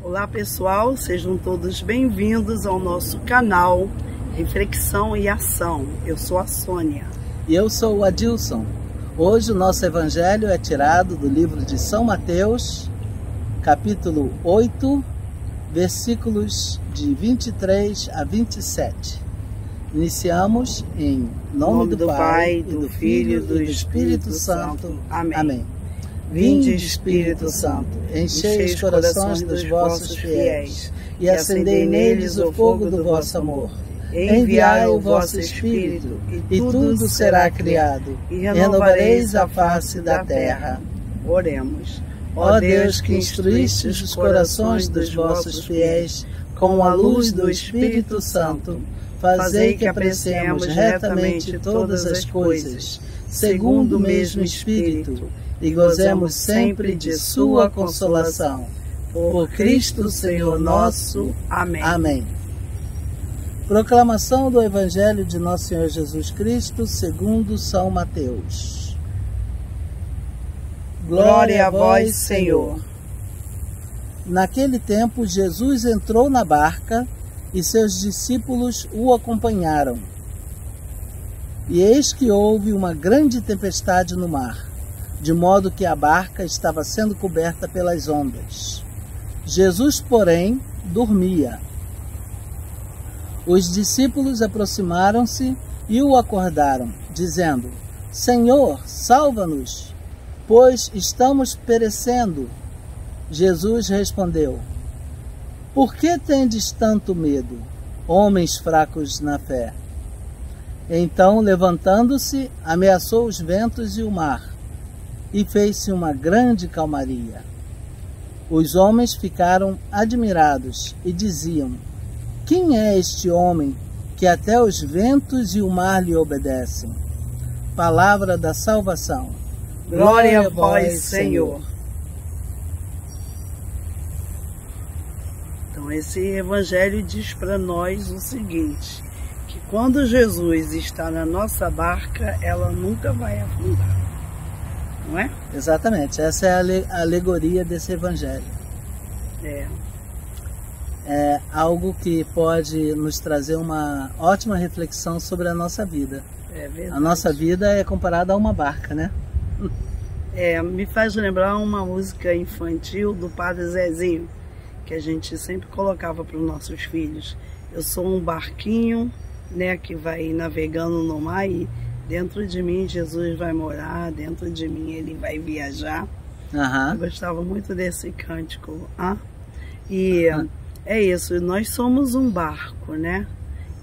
Olá pessoal, sejam todos bem-vindos ao nosso canal Reflexão e Ação. Eu sou a Sônia. E eu sou o Adilson. Hoje o nosso evangelho é tirado do livro de São Mateus, capítulo 8, versículos de 23 a 27. Iniciamos em nome do Pai, do Filho e do Espírito Santo. Amém. Vinde, Espírito Santo, enchei os corações dos vossos fiéis e acendei neles o fogo do vosso amor. Enviai o vosso Espírito e tudo será criado e renovareis a face da terra. Oremos. Ó Deus, que instruístes os corações dos vossos fiéis com a luz do Espírito Santo, fazei que apreciemos retamente todas as coisas, segundo o mesmo Espírito, e gozemos sempre de sua consolação. Por Cristo Senhor nosso. Amém. Amém. Proclamação do Evangelho de Nosso Senhor Jesus Cristo segundo São Mateus. Glória a vós, Senhor. Naquele tempo, Jesus entrou na barca e seus discípulos o acompanharam. E eis que houve uma grande tempestade no mar, de modo que a barca estava sendo coberta pelas ondas. Jesus, porém, dormia. Os discípulos aproximaram-se e o acordaram, dizendo: Senhor, salva-nos, pois estamos perecendo. Jesus respondeu: Por que tendes tanto medo, homens fracos na fé? Então, levantando-se, ameaçou os ventos e o mar, e fez-se uma grande calmaria. Os homens ficaram admirados e diziam: Quem é este homem que até os ventos e o mar lhe obedecem? Palavra da salvação. Glória a vós, Senhor. Então, esse evangelho diz para nós o seguinte, que quando Jesus está na nossa barca, ela nunca vai afundar. Não é? Exatamente, essa é a alegoria desse evangelho. É algo que pode nos trazer uma ótima reflexão sobre a nossa vida. É verdade. A nossa vida é comparada a uma barca, né? Me faz lembrar uma música infantil do Padre Zezinho, que a gente sempre colocava para os nossos filhos. Eu sou um barquinho, né, que vai navegando no mar e dentro de mim Jesus vai morar, dentro de mim ele vai viajar. Eu gostava muito desse cântico. É isso, nós somos um barco, né?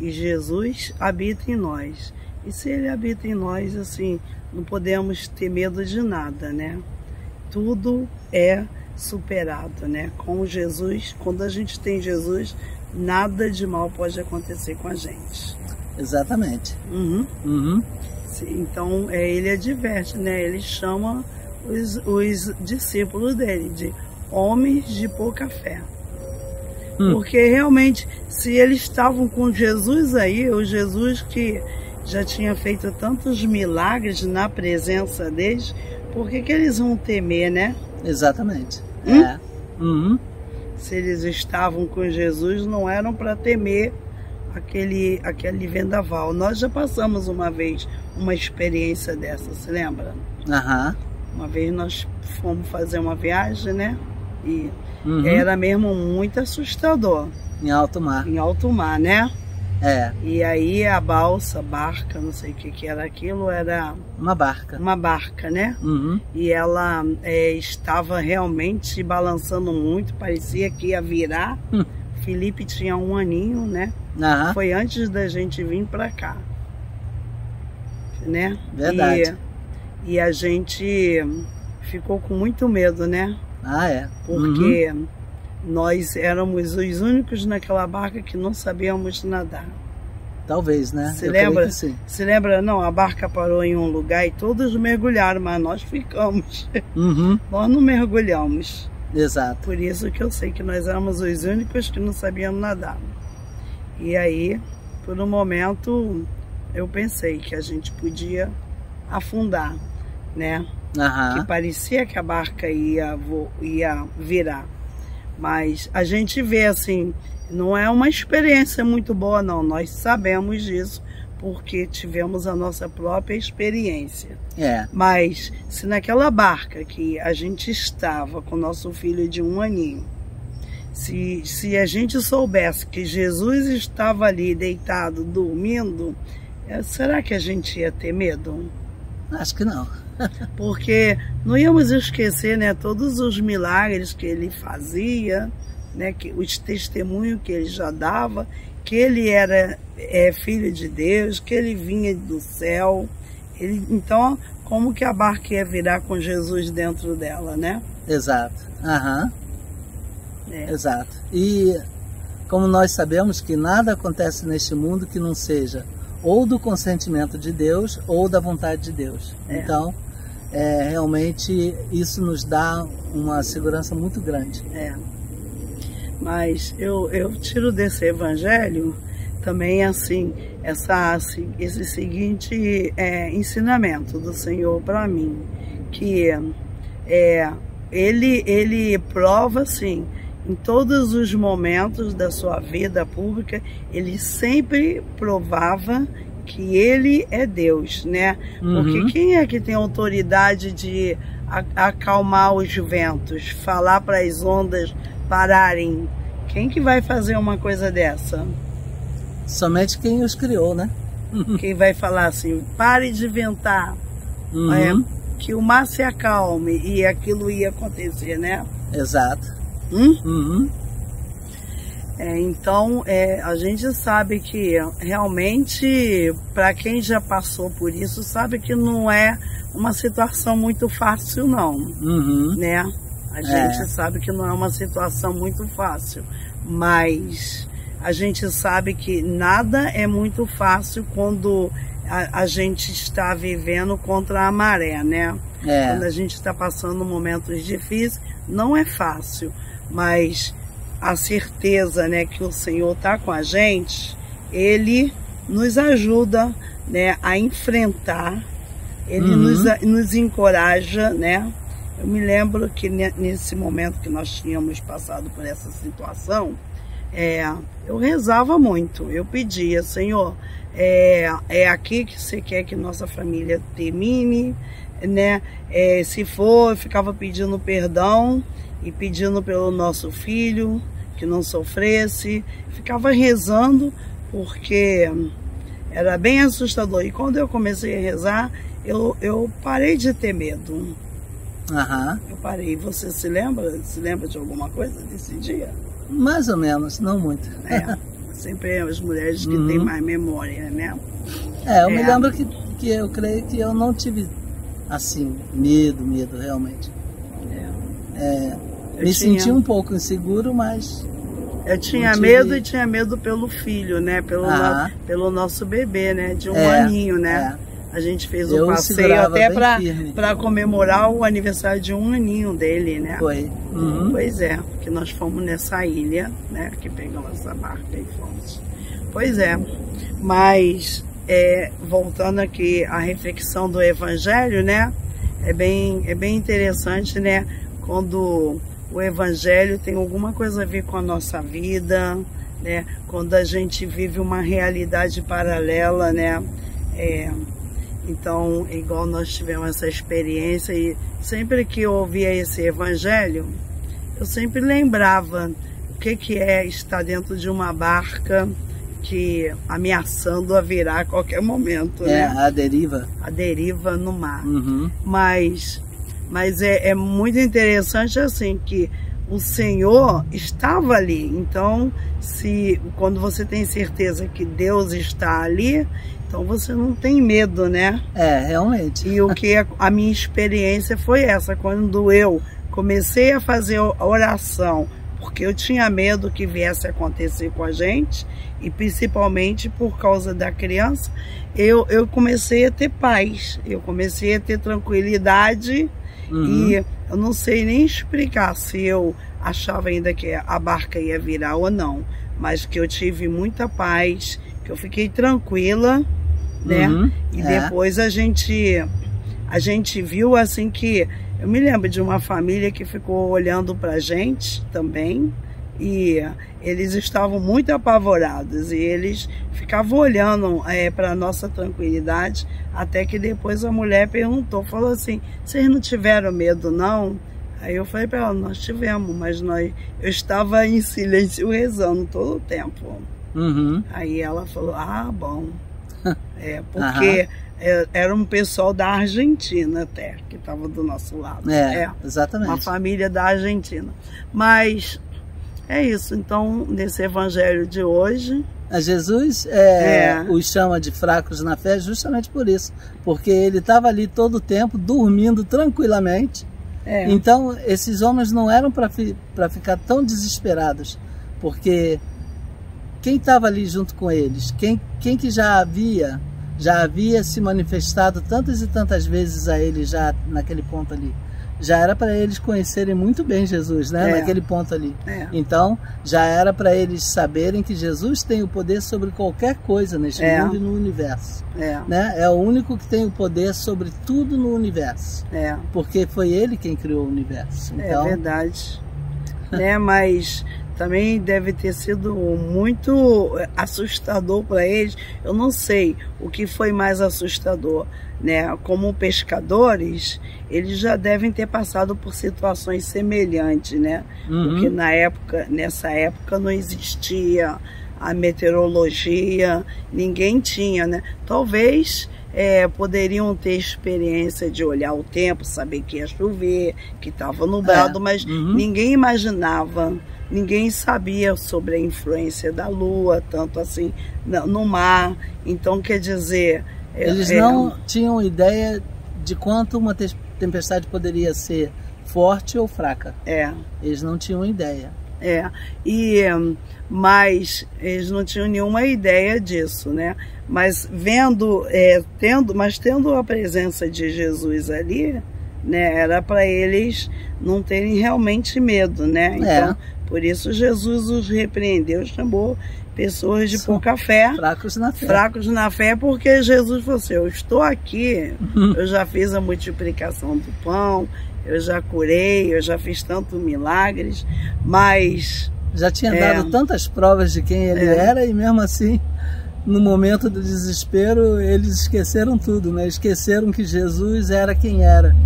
E Jesus habita em nós. E se ele habita em nós, assim, não podemos ter medo de nada, né? Tudo é superado, né? Com Jesus, quando a gente tem Jesus, nada de mal pode acontecer com a gente. Exatamente. Então, ele adverte, né? Ele chama os discípulos dele de homens de pouca fé. Porque realmente, se eles estavam com Jesus aí, o Jesus que já tinha feito tantos milagres na presença deles, por que eles vão temer, né? Exatamente. Se eles estavam com Jesus, não eram para temer aquele vendaval. Nós já passamos uma vez uma experiência dessa, se lembra? Uma vez nós fomos fazer uma viagem, né? E era mesmo muito assustador. Em alto mar. Em alto mar, né? E aí a barca, não sei o que era aquilo, era... Uma barca. Uma barca, né? E ela estava realmente balançando muito, parecia que ia virar. Felipe tinha 1 aninho, né? Foi antes da gente vir para cá, né? Verdade. E a gente ficou com muito medo, né? Porque nós éramos os únicos naquela barca que não sabíamos nadar. Talvez, né? Se lembra? Se lembra? Não, a barca parou em um lugar e todos mergulharam, mas nós ficamos. Nós não mergulhamos. Exato. Por isso que eu sei que nós éramos os únicos que não sabíamos nadar. E aí, por um momento, eu pensei que a gente podia afundar, né? Que parecia que a barca ia virar. Mas a gente vê assim, não é uma experiência muito boa não, nós sabemos disso, porque tivemos a nossa própria experiência. Mas se naquela barca que a gente estava com nosso filho de 1 aninho, se a gente soubesse que Jesus estava ali deitado, dormindo, será que a gente ia ter medo? Acho que não. Porque não íamos esquecer, né, todos os milagres que ele fazia, né, os testemunhos que ele já dava, que ele era filho de Deus, que ele vinha do céu. Então, como que a barca ia virar com Jesus dentro dela, né? Exato. Exato. E como nós sabemos que nada acontece neste mundo que não seja ou do consentimento de Deus ou da vontade de Deus. Então, realmente isso nos dá uma segurança muito grande. Mas eu tiro desse evangelho também assim, esse seguinte ensinamento do Senhor para mim, que ele prova assim, em todos os momentos da sua vida pública, ele sempre provava que ele é Deus, né? Porque quem é que tem autoridade de acalmar os ventos, falar para as ondas pararem? Quem que vai fazer uma coisa dessa? Somente quem os criou, né? Quem vai falar assim, pare de ventar, que o mar se acalme, e aquilo ia acontecer, né? Exato. Então, a gente sabe que realmente, para quem já passou por isso, sabe que não é uma situação muito fácil não, né? A gente sabe que não é uma situação muito fácil, mas a gente sabe que nada é muito fácil quando a gente está vivendo contra a maré, né? Quando a gente está passando momentos difíceis, não é fácil, mas a certeza, né, que o Senhor está com a gente, Ele nos ajuda, né, a enfrentar, Ele nos encoraja, né? Eu me lembro que nesse momento que nós tínhamos passado por essa situação, eu rezava muito, eu pedia, Senhor, é aqui que você quer que nossa família termine, né? Se for, eu ficava pedindo perdão e pedindo pelo nosso filho, que não sofresse, ficava rezando, porque era bem assustador. E quando eu comecei a rezar, eu parei de ter medo. Eu parei. Você se lembra de alguma coisa desse dia? Mais ou menos, não muito. Sempre as mulheres que têm mais memória, né? Eu me lembro que eu creio que eu não tive, assim, medo realmente. Me senti um pouco inseguro, mas... Eu tinha medo, e tinha medo pelo filho, né? Pelo nosso bebê, né? De 1 aninho, né? A gente fez um passeio até para comemorar o aniversário de 1 aninho dele, né? Foi. Pois é, que nós fomos nessa ilha, né? Que pegamos essa barca e fomos. Pois é, mas voltando aqui à reflexão do Evangelho, né? É bem interessante, né? Quando o Evangelho tem alguma coisa a ver com a nossa vida, né? Quando a gente vive uma realidade paralela, né? Então, igual nós tivemos essa experiência, e sempre que eu ouvia esse Evangelho, eu sempre lembrava o que é estar dentro de uma barca que ameaçando a virar a qualquer momento, né? A deriva. A deriva no mar. Mas é muito interessante assim que o Senhor estava ali. Então, quando você tem certeza que Deus está ali, então você não tem medo, né? Realmente. E a minha experiência foi essa, quando eu comecei a fazer a oração, porque eu tinha medo que viesse a acontecer com a gente, e principalmente por causa da criança, eu comecei a ter paz, eu comecei a ter tranquilidade. E eu não sei nem explicar se eu achava ainda que a barca ia virar ou não, mas que eu tive muita paz, que eu fiquei tranquila, né? E depois a gente a gente viu assim que... Eu me lembro de uma família que ficou olhando para a gente também, e eles estavam muito apavorados, e eles ficavam olhando para a nossa tranquilidade, até que depois a mulher perguntou, falou assim, vocês não tiveram medo não? Aí eu falei para ela, nós tivemos, mas eu estava em silêncio rezando todo o tempo. Uhum. Aí ela falou, ah, bom. Porque era um pessoal da Argentina até, que estava do nosso lado. Exatamente. Uma família da Argentina. Mas é isso, então, nesse evangelho de hoje... Jesus os chama de fracos na fé justamente por isso, porque ele estava ali todo o tempo, dormindo tranquilamente. Então, esses homens não eram para ficar tão desesperados, porque quem estava ali junto com eles, quem que já havia se manifestado tantas e tantas vezes a eles já naquele ponto ali, já era para eles conhecerem muito bem Jesus, né? Naquele ponto ali. Então, já era para eles saberem que Jesus tem o poder sobre qualquer coisa neste mundo e no universo. Né? É o único que tem o poder sobre tudo no universo. Porque foi ele quem criou o universo. Então... É verdade. Mas também deve ter sido muito assustador para eles. Eu não sei o que foi mais assustador, né? Como pescadores, eles já devem ter passado por situações semelhantes, né? Porque nessa época não existia a meteorologia, ninguém tinha, né? Talvez poderiam ter experiência de olhar o tempo, saber que ia chover, que estava nublado, mas ninguém imaginava. Ninguém sabia sobre a influência da lua, tanto assim, no mar. Então, quer dizer... Eles não tinham ideia de quanto uma tempestade poderia ser forte ou fraca. Eles não tinham ideia. Mas eles não tinham nenhuma ideia disso, né? Mas tendo a presença de Jesus ali, né? Era para eles não terem realmente medo, né? Então, por isso Jesus os repreendeu, chamou pessoas de pouca fé, fracos na fé, porque Jesus falou assim, eu estou aqui, eu já fiz a multiplicação do pão, eu já curei, eu já fiz tantos milagres, mas... Já tinha dado tantas provas de quem ele era, e mesmo assim, no momento do desespero, eles esqueceram tudo, né? Esqueceram que Jesus era quem era.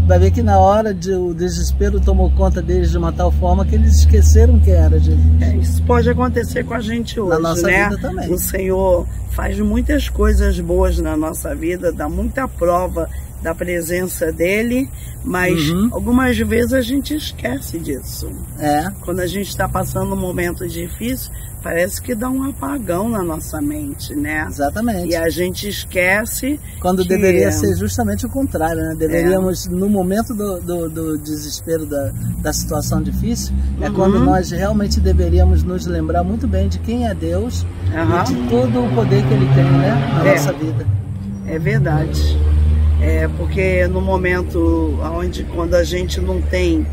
Vai ver que na hora o desespero tomou conta deles de uma tal forma que eles esqueceram quem era Jesus. Isso pode acontecer com a gente hoje, na nossa vida também. O Senhor faz muitas coisas boas na nossa vida, dá muita prova da presença dele, mas algumas vezes a gente esquece disso. Quando a gente está passando um momento difícil, parece que dá um apagão na nossa mente, né? Exatamente. E a gente esquece... Quando deveria ser justamente o contrário, né? Deveríamos, no momento do desespero, da situação difícil, é quando nós realmente deveríamos nos lembrar muito bem de quem é Deus e de todo o poder que Ele tem, né? Na nossa vida. É verdade. Porque no momento quando a gente não tem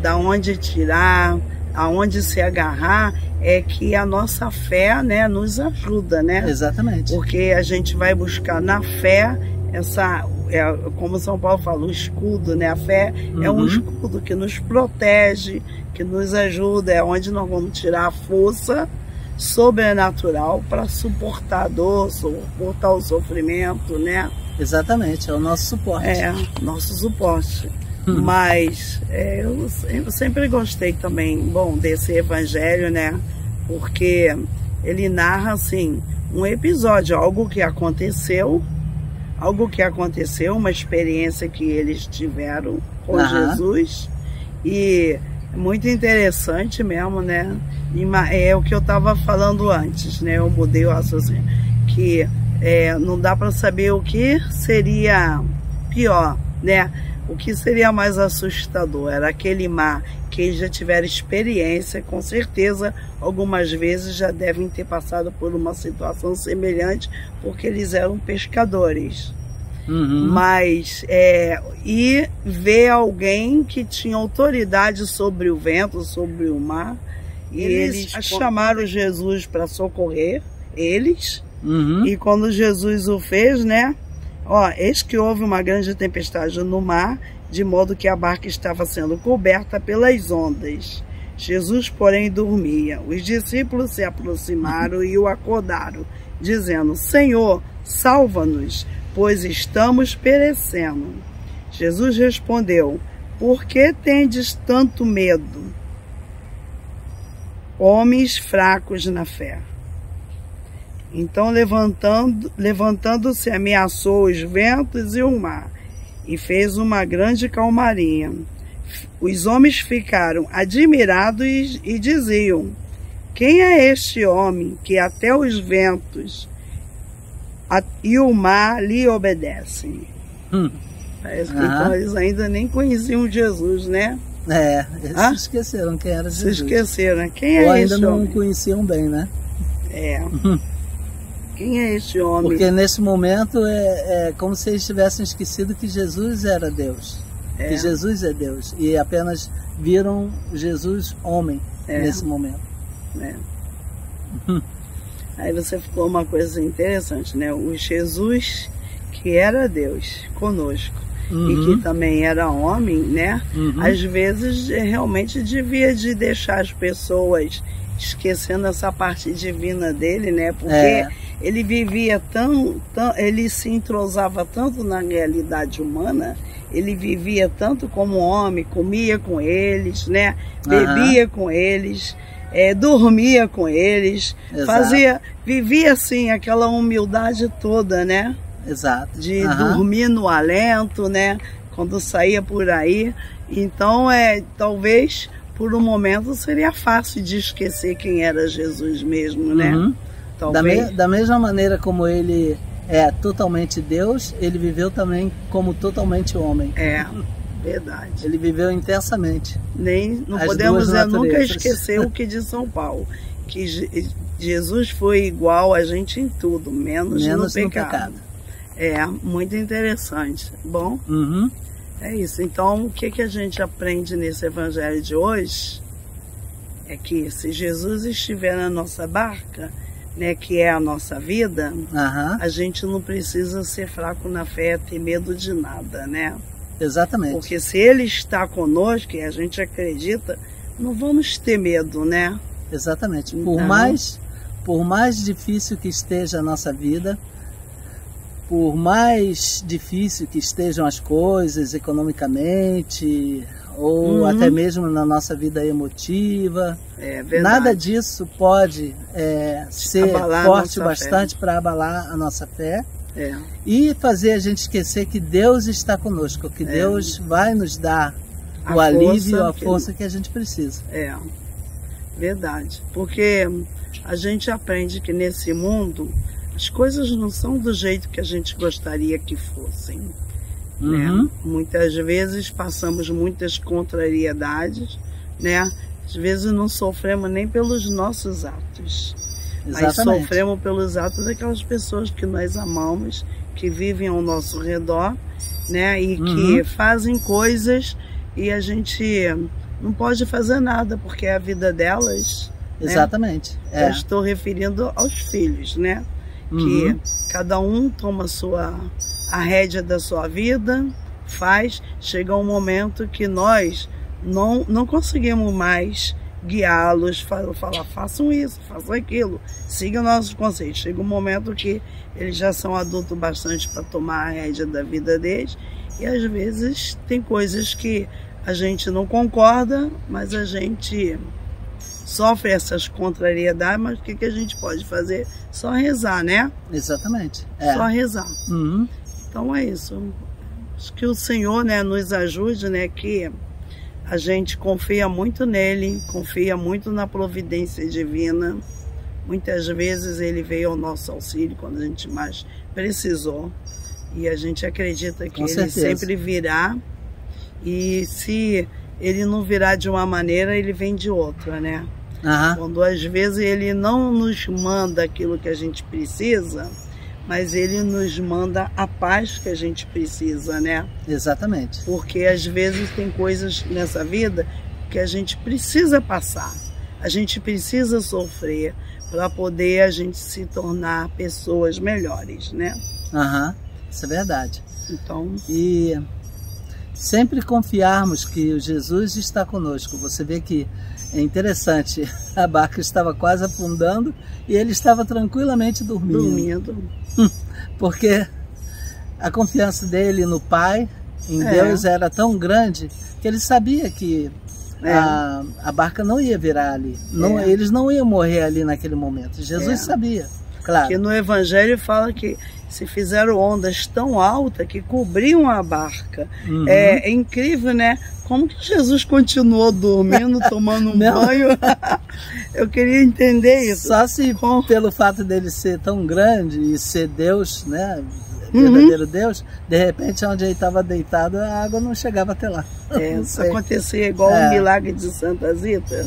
da onde tirar, aonde se agarrar, é que a nossa fé, né, nos ajuda, né? Exatamente. Porque a gente vai buscar na fé como São Paulo fala, o escudo, né? A fé é um escudo que nos protege, que nos ajuda, é onde nós vamos tirar a força sobrenatural para suportar a dor, suportar o sofrimento, né? Exatamente, é o nosso suporte. Nosso suporte. Mas eu sempre gostei também, desse evangelho, né? Porque ele narra, assim, um episódio, algo que aconteceu, uma experiência que eles tiveram com Jesus. E é muito interessante mesmo, né? É o que eu estava falando antes, né? Eu mudei o raciocínio, que não dá para saber o que seria pior, né? O que seria mais assustador era aquele mar que eles já tiveram experiência, com certeza algumas vezes já devem ter passado por uma situação semelhante, porque eles eram pescadores. Mas e ver alguém que tinha autoridade sobre o vento, sobre o mar, e eles chamaram Jesus para socorrer eles. E quando Jesus o fez, né? Ó, eis que houve uma grande tempestade no mar, de modo que a barca estava sendo coberta pelas ondas. Jesus, porém, dormia. Os discípulos se aproximaram e o acordaram, dizendo: Senhor, salva-nos, pois estamos perecendo. Jesus respondeu: Por que tendes tanto medo, homens fracos na fé? Então, levantando-se, ameaçou os ventos e o mar, e fez uma grande calmaria. Os homens ficaram admirados e diziam: Quem é este homem que até os ventos e o mar lhe obedecem? Parece que então eles ainda nem conheciam Jesus, né? Eles se esqueceram quem era Jesus. Se esqueceram, né? Quem é Ou esse ainda homem? não conheciam bem, né? Quem é este homem? Porque nesse momento é como se eles tivessem esquecido que Jesus era Deus. Que Jesus é Deus. E apenas viram Jesus homem nesse momento. Aí você ficou uma coisa interessante, né? O Jesus que era Deus conosco e que também era homem, né? Às vezes realmente devia de deixar as pessoas esquecendo essa parte divina dele, né? Porque ele vivia ele se entrosava tanto na realidade humana, ele vivia tanto como homem, comia com eles, né? Bebia com eles, dormia com eles, vivia assim aquela humildade toda, né? Exato. De dormir no alento, né? Quando saía por aí. Então, talvez por um momento seria fácil de esquecer quem era Jesus mesmo, né? Talvez. Da mesma maneira como ele é totalmente Deus, ele viveu também como totalmente homem. Verdade. Ele viveu intensamente. Não podemos nunca esquecer o que diz São Paulo, que Jesus foi igual a gente em tudo, menos no pecado. Muito interessante. Bom, é isso. Então, o que a gente aprende nesse evangelho de hoje é que se Jesus estiver na nossa barca, né, que é a nossa vida, a gente não precisa ser fraco na fé, ter medo de nada, né? Exatamente. Porque se Ele está conosco e a gente acredita, não vamos ter medo, né? Exatamente. Por mais difícil que esteja a nossa vida, por mais difícil que estejam as coisas economicamente, ou até mesmo na nossa vida emotiva, nada disso pode ser forte bastante para abalar a nossa fé e fazer a gente esquecer que Deus está conosco, que Deus vai nos dar o alívio, a força que a gente precisa. Verdade. Porque a gente aprende que nesse mundo as coisas não são do jeito que a gente gostaria que fossem. Né? Muitas vezes passamos muitas contrariedades, né? Às vezes não sofremos nem pelos nossos atos, mas sofremos pelos atos daquelas pessoas que nós amamos, que vivem ao nosso redor, né? E que fazem coisas e a gente não pode fazer nada, porque é a vida delas. Exatamente. Né? Eu estou referindo aos filhos, né? Que cada um toma a rédea da sua vida, chega um momento que nós não conseguimos mais guiá-los, falar, façam isso, façam aquilo, sigam nossos conselhos. Chega um momento que eles já são adultos bastante para tomar a rédea da vida deles, e às vezes tem coisas que a gente não concorda, mas a gente sofre essas contrariedades, mas o que a gente pode fazer? Só rezar, né? Exatamente. Só rezar. Então é isso. Acho que o Senhor, né, nos ajude, né, que a gente confia muito nele, confia muito na providência divina. Muitas vezes ele veio ao nosso auxílio quando a gente mais precisou. E a gente acredita que ele sempre virá. E se ele não virá de uma maneira, ele vem de outra, né? Quando às vezes ele não nos manda aquilo que a gente precisa, mas ele nos manda a paz que a gente precisa, né? Exatamente. Porque às vezes tem coisas nessa vida que a gente precisa passar, a gente precisa sofrer para poder a gente se tornar pessoas melhores, né? isso é verdade. Então... E sempre confiarmos que o Jesus está conosco. Você vê que é interessante, a barca estava quase afundando e ele estava tranquilamente dormindo. Porque a confiança dele no Pai, em Deus, era tão grande que ele sabia que a barca não ia virar ali. Não, eles não iam morrer ali naquele momento. Jesus sabia, claro. Porque no Evangelho fala que se fizeram ondas tão altas que cobriam a barca. É incrível, né? Como que Jesus continuou dormindo, tomando um banho? Eu queria entender isso. Só se pelo fato dele ser tão grande e ser Deus, né? Verdadeiro Deus, de repente onde ele estava deitado a água não chegava até lá. Isso acontecia igual o milagre de Santa Zita.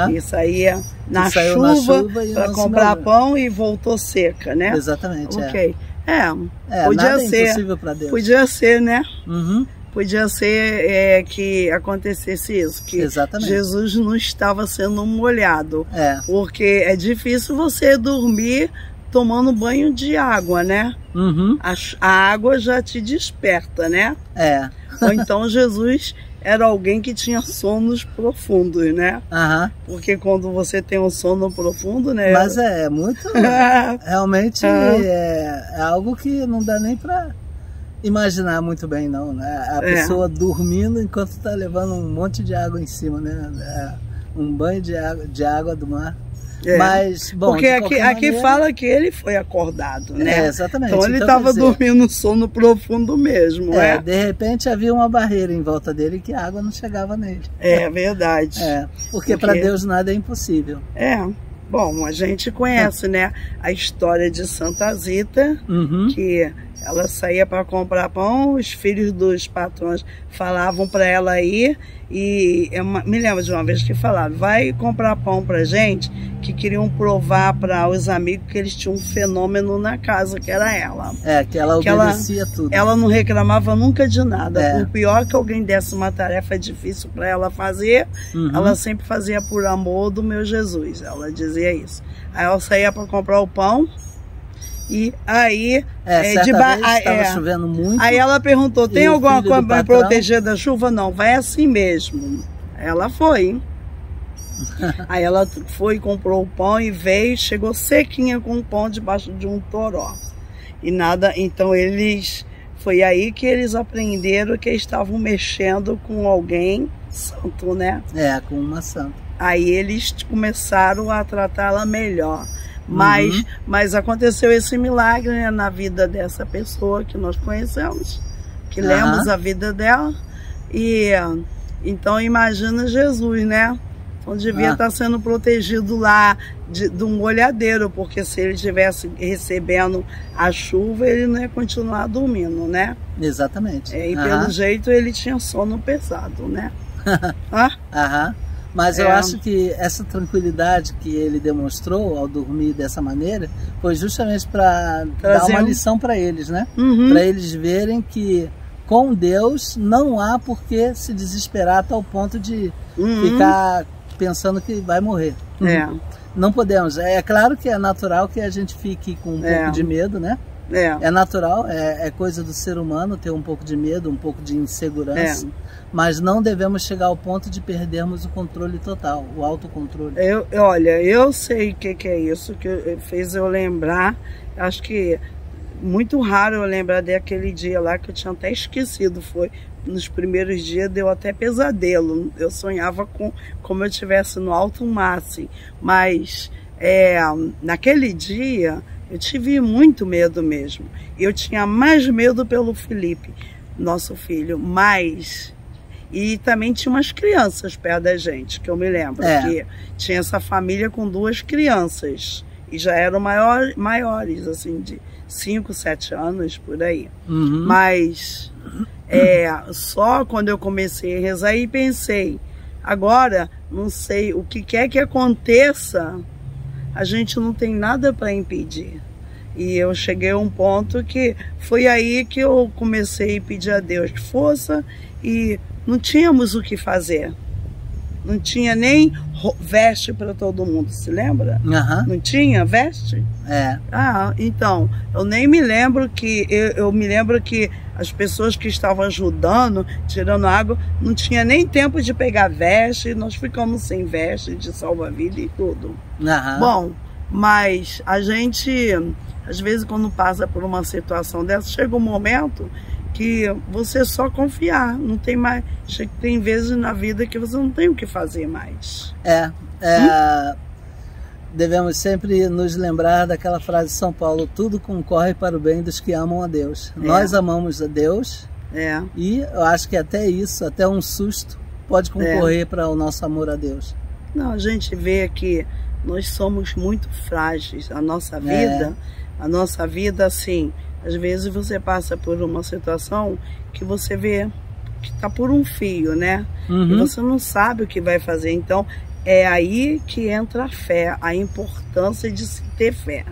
Que saía na chuva para comprar pão e voltou seca, né? Exatamente. Podia ser. Impossível para Deus. Podia ser, né? Podia ser que acontecesse isso, que Jesus não estava sendo molhado. Porque é difícil você dormir tomando banho de água, né? A água já te desperta, né? Ou então Jesus era alguém que tinha sonos profundos, né? Porque quando você tem um sono profundo, né? Mas é muito... realmente é algo que não dá nem para imaginar muito bem, não, né? A pessoa dormindo enquanto está levando um monte de água em cima, né? Um banho de água do mar. Mas, bom, porque aqui fala que ele foi acordado, né? Exatamente. Então ele estava dormindo um sono profundo mesmo. De repente havia uma barreira em volta dele que a água não chegava nele. É verdade. Porque para Deus nada é impossível. Bom, a gente conhece, né, a história de Santa Zita, que ela saía para comprar pão, os filhos dos patrões falavam para ela ir, e eu me lembro de uma vez que falaram, vai comprar pão pra gente, que queriam provar para os amigos que eles tinham um fenômeno na casa, que era ela. Que ela obedecia tudo. Ela não reclamava nunca de nada. Por pior que alguém desse uma tarefa difícil para ela fazer, ela sempre fazia por amor do meu Jesus. Ela dizia isso. Aí ela saía para comprar o pão, e aí... estava chovendo muito. Aí ela perguntou, tem alguma coisa para proteger da chuva? Não, vai assim mesmo. Ela foi. Aí ela foi, comprou o pão e veio, chegou sequinha com o pão debaixo de um toró. E nada, então foi aí que eles aprenderam que estavam mexendo com alguém santo, né? Com uma santa. Aí eles começaram a tratá-la melhor. Mas aconteceu esse milagre, né, na vida dessa pessoa que nós conhecemos, que lemos a vida dela. E então imagina Jesus, né? Então devia estar sendo protegido lá de um molhadeiro, porque se ele estivesse recebendo a chuva, ele não ia continuar dormindo, né? Exatamente. E pelo jeito ele tinha sono pesado, né? Mas eu acho que essa tranquilidade que ele demonstrou ao dormir dessa maneira foi justamente para dar uma lição para eles, né? Para eles verem que com Deus não há por que se desesperar a tal ponto de ficar pensando que vai morrer. Não podemos. É claro que é natural que a gente fique com um pouco de medo, né? É natural, é coisa do ser humano ter um pouco de medo, um pouco de insegurança. Mas não devemos chegar ao ponto de perdermos o controle total, o autocontrole. Olha, eu sei o que é isso, que fez eu lembrar. Acho que muito raro eu lembrar daquele dia lá que eu tinha até esquecido. Foi nos primeiros dias, deu até pesadelo. Eu sonhava como eu estivesse no alto mar, assim. Mas naquele dia eu tive muito medo mesmo. Eu tinha mais medo pelo Felipe, nosso filho, e também tinha umas crianças perto da gente, que eu me lembro. Que tinha essa família com 2 crianças. E já eram maiores, assim, de 5, 7 anos, por aí. Mas só quando eu comecei a rezar e pensei, agora, não sei, o que quer que aconteça, a gente não tem nada para impedir. E eu cheguei a um ponto que foi aí que eu comecei a pedir a Deus força e não tínhamos o que fazer. não tinha nem veste para todo mundo, se lembra? Aham. Não tinha veste? É. Ah, então, eu nem me lembro que, eu me lembro que as pessoas que estavam ajudando, tirando água, não tinha nem tempo de pegar veste, nós ficamos sem veste de salva-vida e tudo. Aham. Bom, mas a gente, às vezes quando passa por uma situação dessa, chega um momento que você só confiar, não tem mais, tem vezes na vida que você não tem o que fazer mais. Devemos sempre nos lembrar daquela frase de São Paulo: tudo concorre para o bem dos que amam a Deus. Nós amamos a Deus e eu acho que até isso, até um susto, pode concorrer para o nosso amor a Deus. Não, a gente vê que nós somos muito frágeis, a nossa vida assim, às vezes você passa por uma situação que você vê que está por um fio, né? E você não sabe o que vai fazer, então é aí que entra a fé, a importância de se ter fé.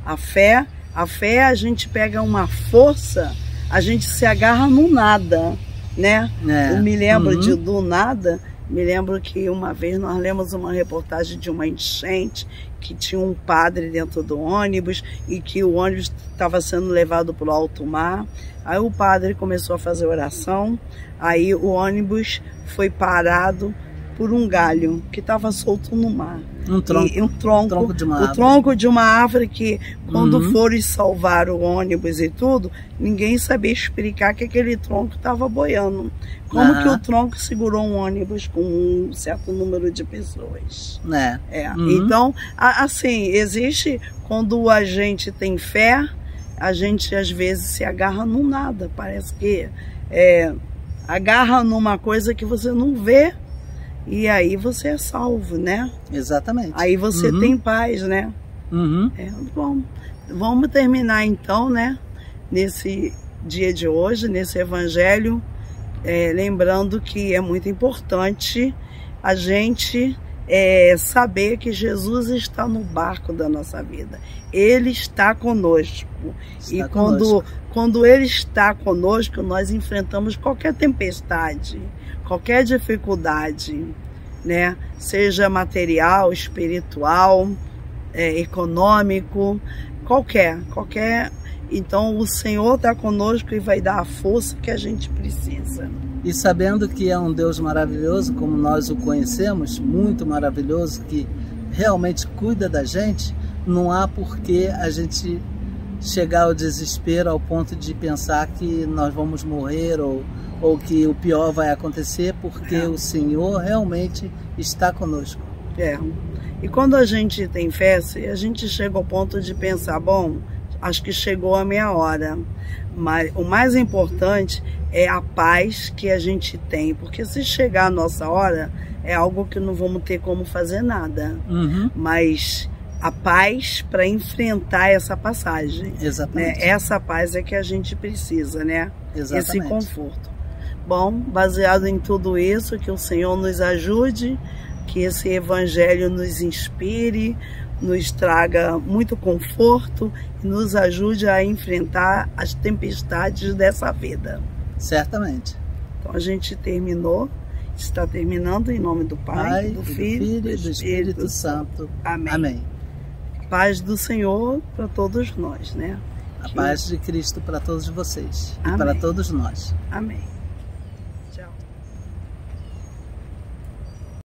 A fé, a gente pega uma força, a gente se agarra no nada, né? Eu me lembro do nada, me lembro que uma vez nós lemos uma reportagem de uma enchente, que tinha um padre dentro do ônibus e que o ônibus estava sendo levado para o alto mar. Aí o padre começou a fazer oração, aí o ônibus foi parado por um galho que estava solto no mar. Um tronco de uma árvore. O tronco de uma árvore que, quando foram salvar o ônibus e tudo, ninguém sabia explicar que aquele tronco estava boiando. Como que o tronco segurou um ônibus com um certo número de pessoas. Então, assim, existe, quando a gente tem fé, a gente às vezes se agarra num nada. Parece que agarra numa coisa que você não vê, e aí você é salvo, né? Exatamente. Aí você tem paz, né? Bom, vamos terminar então, né? Nesse dia de hoje, nesse evangelho, lembrando que é muito importante a gente saber que Jesus está no barco da nossa vida. Ele está conosco. Quando Ele está conosco, nós enfrentamos qualquer tempestade, qualquer dificuldade, né? Seja material, espiritual, econômico, qualquer. Então o Senhor está conosco e vai dar a força que a gente precisa. E sabendo que é um Deus maravilhoso, como nós o conhecemos, muito maravilhoso, que realmente cuida da gente, não há por que a gente chegar ao desespero ao ponto de pensar que nós vamos morrer ou que o pior vai acontecer, porque o Senhor realmente está conosco. E quando a gente tem fé, a gente chega ao ponto de pensar, bom, acho que chegou a minha hora. Mas o mais importante é a paz que a gente tem, porque se chegar a nossa hora, é algo que não vamos ter como fazer nada. Mas a paz para enfrentar essa passagem. Exatamente. Né? Essa paz é que a gente precisa, né? Exatamente. Esse conforto. Bom, baseado em tudo isso, que o Senhor nos ajude, que esse evangelho nos inspire, nos traga muito conforto e nos ajude a enfrentar as tempestades dessa vida. Certamente. Então a gente está terminando em nome do Pai, do Filho e do Espírito Santo. Amém. Paz do Senhor para todos nós, né? A paz de Cristo para todos vocês e para todos nós. Amém.